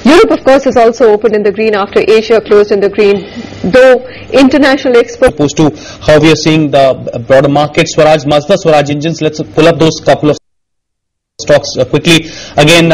Europe, of course, is also open in the green after Asia closed in the green, though international exports. Opposed to how we are seeing the broader market, Swaraj Mazda, Swaraj Engines. Let's pull up those couple of stocks quickly. Again,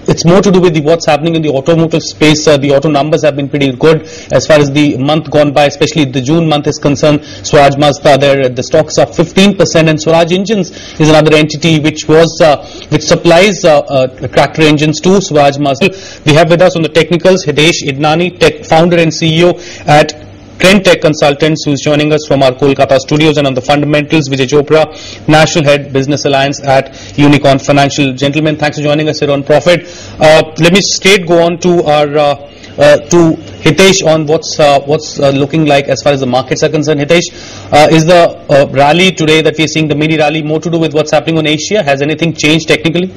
it's more to do with what's happening in the automotive space. The auto numbers have been pretty good as far as the month gone by, especially the June month is concerned. Swaraj Mazda, the stocks up 15%, and Swaraj Engines is another entity which supplies tractor engines to Swaraj Mazda. We have with us on the technicals Hitesh Idnani, founder and CEO at Trend Tech Consultants, who's joining us from our Kolkata studios, and on the fundamentals, Vijay Chopra, National Head Business Alliance at Unicorn Financial. Gentlemen, thanks for joining us here on Profit. Let me straight go on to our to Hitesh on what's looking like as far as the markets are concerned. Hitesh, is the rally today that we're seeing, the mini rally, more to do with what's happening on Asia? Has anything changed technically?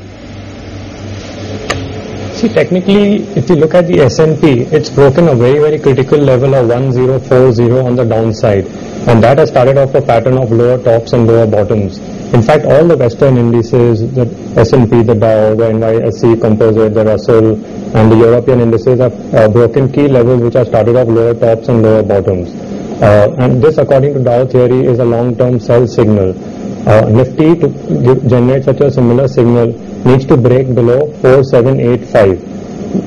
See, technically, if you look at the S&P, it's broken a very, very critical level of 1040 on the downside, and that has started off a pattern of lower tops and lower bottoms. In fact, all the Western indices, the S&P, the Dow, the NYSE Composite, the Russell, and the European indices have broken key levels which have started off lower tops and lower bottoms. And this, according to Dow theory, is a long-term sell signal. Nifty, to generate such a similar signal, needs to break below 4785.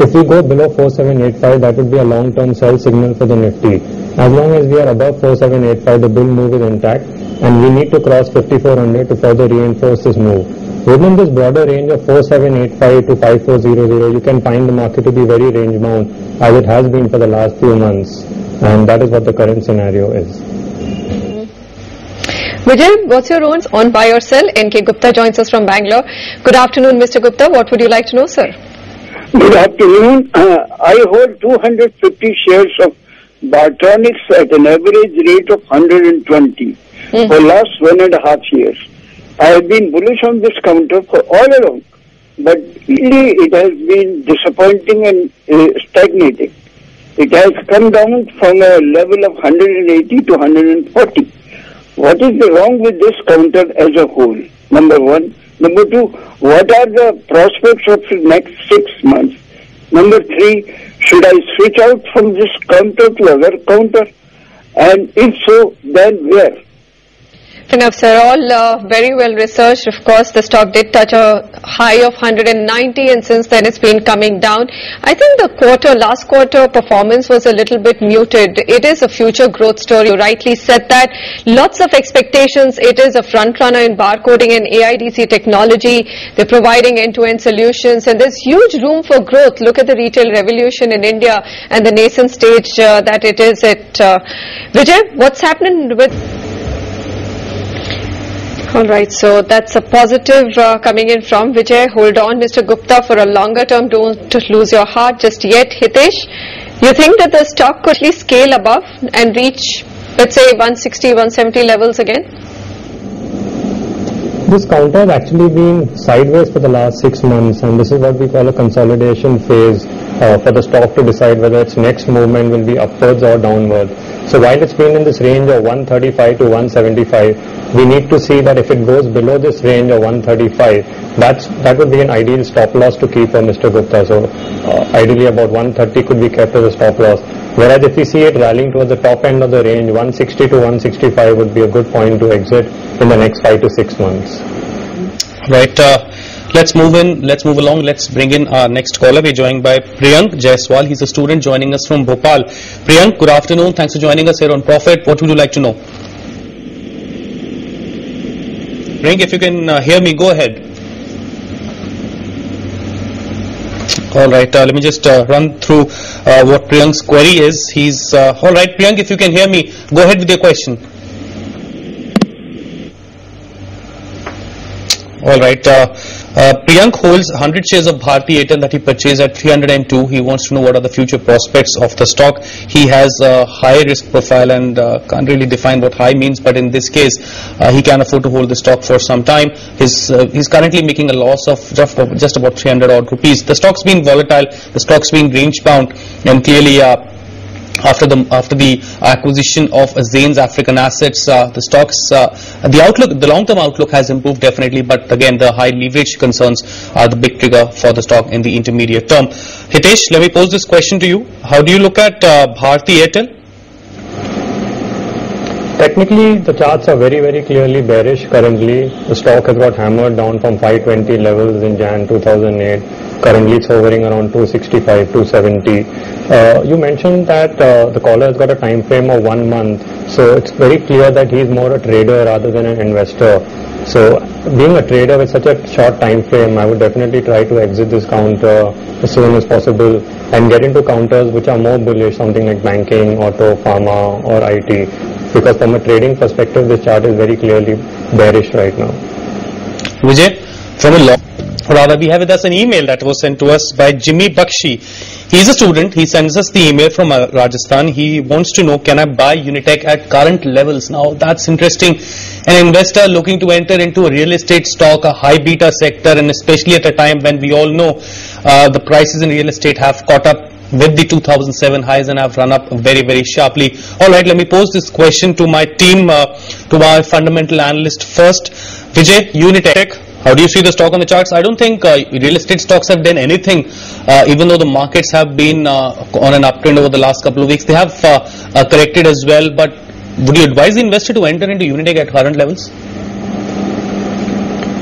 If we go below 4785, that would be a long-term sell signal for the Nifty. As long as we are above 4785, the bull move is intact, and we need to cross 5400 to further reinforce this move. Within this broader range of 4785 to 5400, you can find the market to be very range bound, as it has been for the last few months, and that is what the current scenario is. Vijay, what's your own on buy or sell? NK Gupta joins us from Bangalore. Good afternoon, Mr. Gupta. What would you like to know, sir? Good afternoon. I hold 250 shares of Bartronics at an average rate of 120 for last 1.5 years. I have been bullish on this counter for all along, but really it has been disappointing and stagnating. It has come down from a level of 180 to 140. What is wrong with this counter as a whole? Number one. Number two, what are the prospects of the next 6 months? Number three, should I switch out from this counter to other counter? And if so, then where? Enough, sir. All very well researched. Of course, the stock did touch a high of 190, and since then it's been coming down. I think the last quarter performance was a little bit muted. It is a future growth story. You rightly said that. Lots of expectations. It is a front runner in barcoding and AIDC technology. They're providing end-to-end solutions, and there's huge room for growth. Look at the retail revolution in India and the nascent stage that it is at. Vijay, what's happening with... All right, so that's a positive coming in from Vijay. Hold on, Mr. Gupta, for a longer term. Don't lose your heart just yet. Hitesh, you think that the stock could at least scale above and reach, let's say, 160, 170 levels again? This counter has actually been sideways for the last 6 months, and this is what we call a consolidation phase for the stock to decide whether its next movement will be upwards or downwards. So while it's been in this range of 135 to 175, we need to see that if it goes below this range of 135, that would be an ideal stop loss to keep for Mr. Gupta. So ideally about 130 could be kept as a stop loss. Whereas if we see it rallying towards the top end of the range, 160 to 165 would be a good point to exit in the next 5 to 6 months. Right. Let's move along. Let's bring in our next caller. We're joined by Priyank Jaiswal. He's a student joining us from Bhopal. Priyank, good afternoon. Thanks for joining us here on Profit. What would you like to know? Priyank, if you can hear me, go ahead. All right. Let me just run through what Priyank's query is. He's all right. Priyank, if you can hear me, go ahead with your question. All right. Priyank holds 100 shares of Bharti Airtel that he purchased at 302. He wants to know what are the future prospects of the stock. He has a high risk profile and can't really define what high means, but in this case, he can afford to hold the stock for some time. He's currently making a loss of just about 300 odd rupees. The stock's been volatile. The stock's been range bound, and clearly after the acquisition of Zane's African assets. The stocks, the long-term outlook has improved definitely, but again the high leverage concerns are the big trigger for the stock in the intermediate term. Hitesh, let me pose this question to you. How do you look at Bharti Airtel? Technically, the charts are very, very clearly bearish currently. The stock has got hammered down from 520 levels in Jan 2008. Currently, it's hovering around 265, 270. You mentioned that the caller has got a time frame of 1 month. So it's very clear that he's more a trader rather than an investor. So being a trader with such a short time frame, I would definitely try to exit this counter as soon as possible and get into counters which are more bullish, something like banking, auto, pharma or IT. Because from a trading perspective, this chart is very clearly bearish right now. Vijay, we have with us an email that was sent to us by Jimmy Bakshi. He's a student. He sends us the email from Rajasthan. He wants to know, can I buy Unitech at current levels? Now, that's interesting. An investor looking to enter into a real estate stock, a high beta sector, and especially at a time when we all know the prices in real estate have caught up with the 2007 highs and have run up very, very sharply. Alright, let me pose this question to my team, to my fundamental analyst first. Vijay, Unitech, how do you see the stock on the charts? I don't think real estate stocks have done anything, even though the markets have been on an uptrend over the last couple of weeks. They have corrected as well, but would you advise the investor to enter into Unitech at current levels?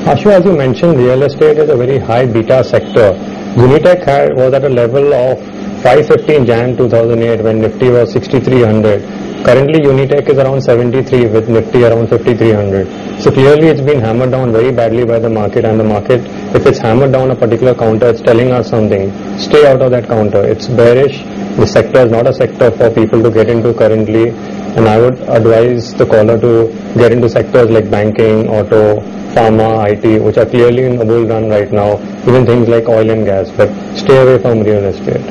Ashu, as you mentioned, real estate is a very high beta sector. Unitech was at a level of 550 in Jan 2008 when Nifty was 6300. Currently Unitech is around 73 with Nifty around 5300. So clearly it's been hammered down very badly by the market, and the market, if it's hammered down a particular counter, it's telling us something. Stay out of that counter. It's bearish. The sector is not a sector for people to get into currently, and I would advise the caller to get into sectors like banking, auto, pharma, IT, which are clearly in a bull run right now, even things like oil and gas, but stay away from real estate.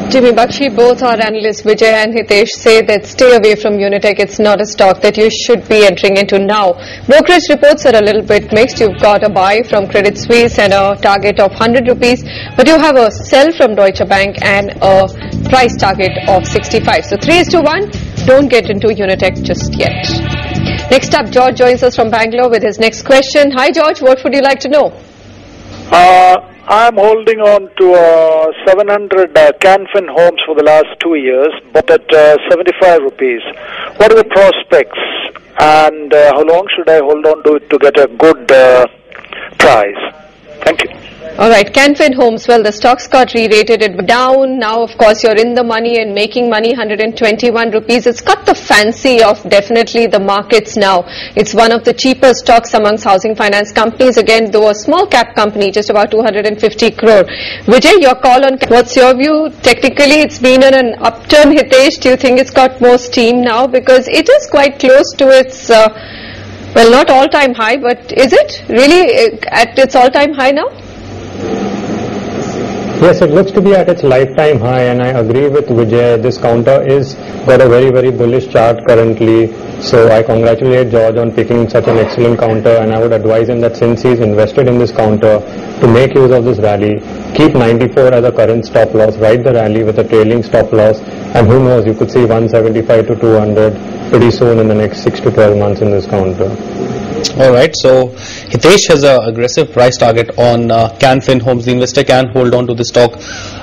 Jimmy Bakshi, both our analysts Vijay and Hitesh say that stay away from Unitech. It's not a stock that you should be entering into now. Brokerage reports are a little bit mixed. You've got a buy from Credit Suisse and a target of 100 rupees, but you have a sell from Deutsche Bank and a price target of 65. So 3:1. Don't get into Unitech just yet. Next up, George joins us from Bangalore with his next question. Hi George, what would you like to know? I'm holding on to 700 Canfin Homes for the last 2 years, but at 75 rupees. What are the prospects, and how long should I hold on to it to get a good price? Thank you. Alright, Canfin Homes, well, the stocks got re-rated it down. Now, of course, you're in the money and making money, 121 rupees. It's got the fancy of definitely the markets now. It's one of the cheaper stocks amongst housing finance companies. Again, though a small cap company, just about 250 crore. Vijay, your call on, what's your view? Technically, it's been on an upturn. Hitesh, do you think it's got more steam now? Because it is quite close to its, well, not all-time high, but is it really at its all-time high now? Yes, it looks to be at its lifetime high, and I agree with Vijay. This counter is got a very, very bullish chart currently. So I congratulate George on picking such an excellent counter, and I would advise him that since he's invested in this counter, to make use of this rally, keep 94 as a current stop loss, ride the rally with a trailing stop loss, and who knows, you could see 175 to 200 pretty soon in the next 6 to 12 months in this counter. Alright, so Hitesh has an aggressive price target on Canfin Homes. The investor can hold on to the stock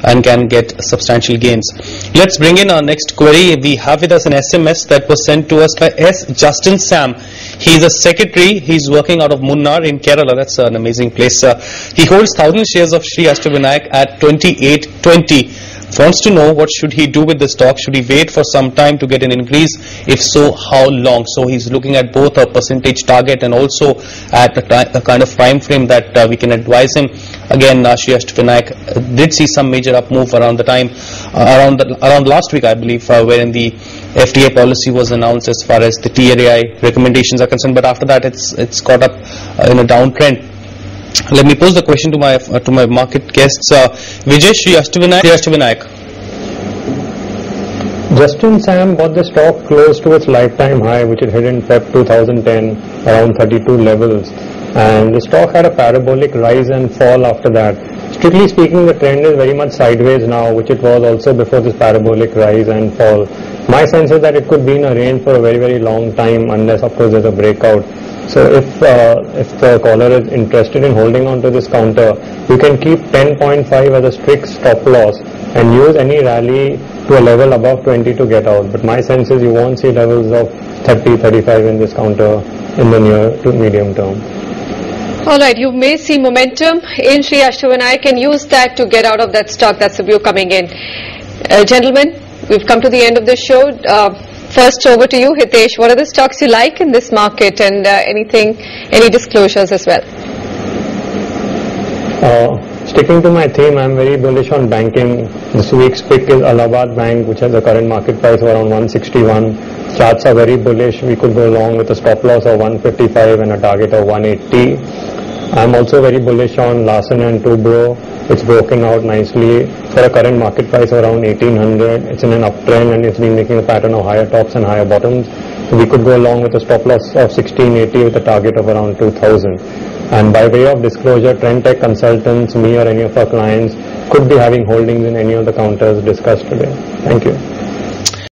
and can get substantial gains. Let's bring in our next query. We have with us an SMS that was sent to us by S. Justin Sam. He's a secretary. He's working out of Munnar in Kerala. That's an amazing place. He holds 1,000 shares of Sri Ashtavinayak at 28.20. Wants to know what should he do with the stock. Should he wait for some time to get an increase? If so, how long? So he's looking at both a percentage target and also at a kind of time frame that we can advise him. Again, Sri Ashtavinayak did see some major up move around the time, around last week, I believe, wherein the FTA policy was announced as far as the TRAI recommendations are concerned. But after that, it's caught up in a downtrend. Let me pose the question to my market guests. Vijay, Sri Ashtavinayak. Justin Sam bought the stock close to its lifetime high, which it hit in Feb 2010, around 32 levels. And the stock had a parabolic rise and fall after that. Strictly speaking, the trend is very much sideways now, which it was also before this parabolic rise and fall. My sense is that it could be in a range for a very, very long time unless, of course, there's a breakout. So if the caller is interested in holding on to this counter, you can keep 10.5 as a strict stop loss and use any rally to a level above 20 to get out. But my sense is you won't see levels of 30, 35 in this counter in the near to medium term. Alright, you may see momentum in Sri Ashwin. I can use that to get out of that stock. That's the view coming in. Gentlemen, we've come to the end of the show. First over to you, Hitesh. What are the stocks you like in this market, and any disclosures as well? Sticking to my theme, I'm very bullish on banking. This week's pick is Allahabad Bank, which has a current market price of around 161. Charts are very bullish. We could go along with a stop loss of 155 and a target of 180. I'm also very bullish on Larsen & Toubro. It's broken out nicely for a current market price of around 1800. It's in an uptrend and it's been making a pattern of higher tops and higher bottoms. So we could go along with a stop loss of 1680 with a target of around 2000. And by way of disclosure, Trendtech Consultants, me or any of our clients could be having holdings in any of the counters discussed today. Thank you.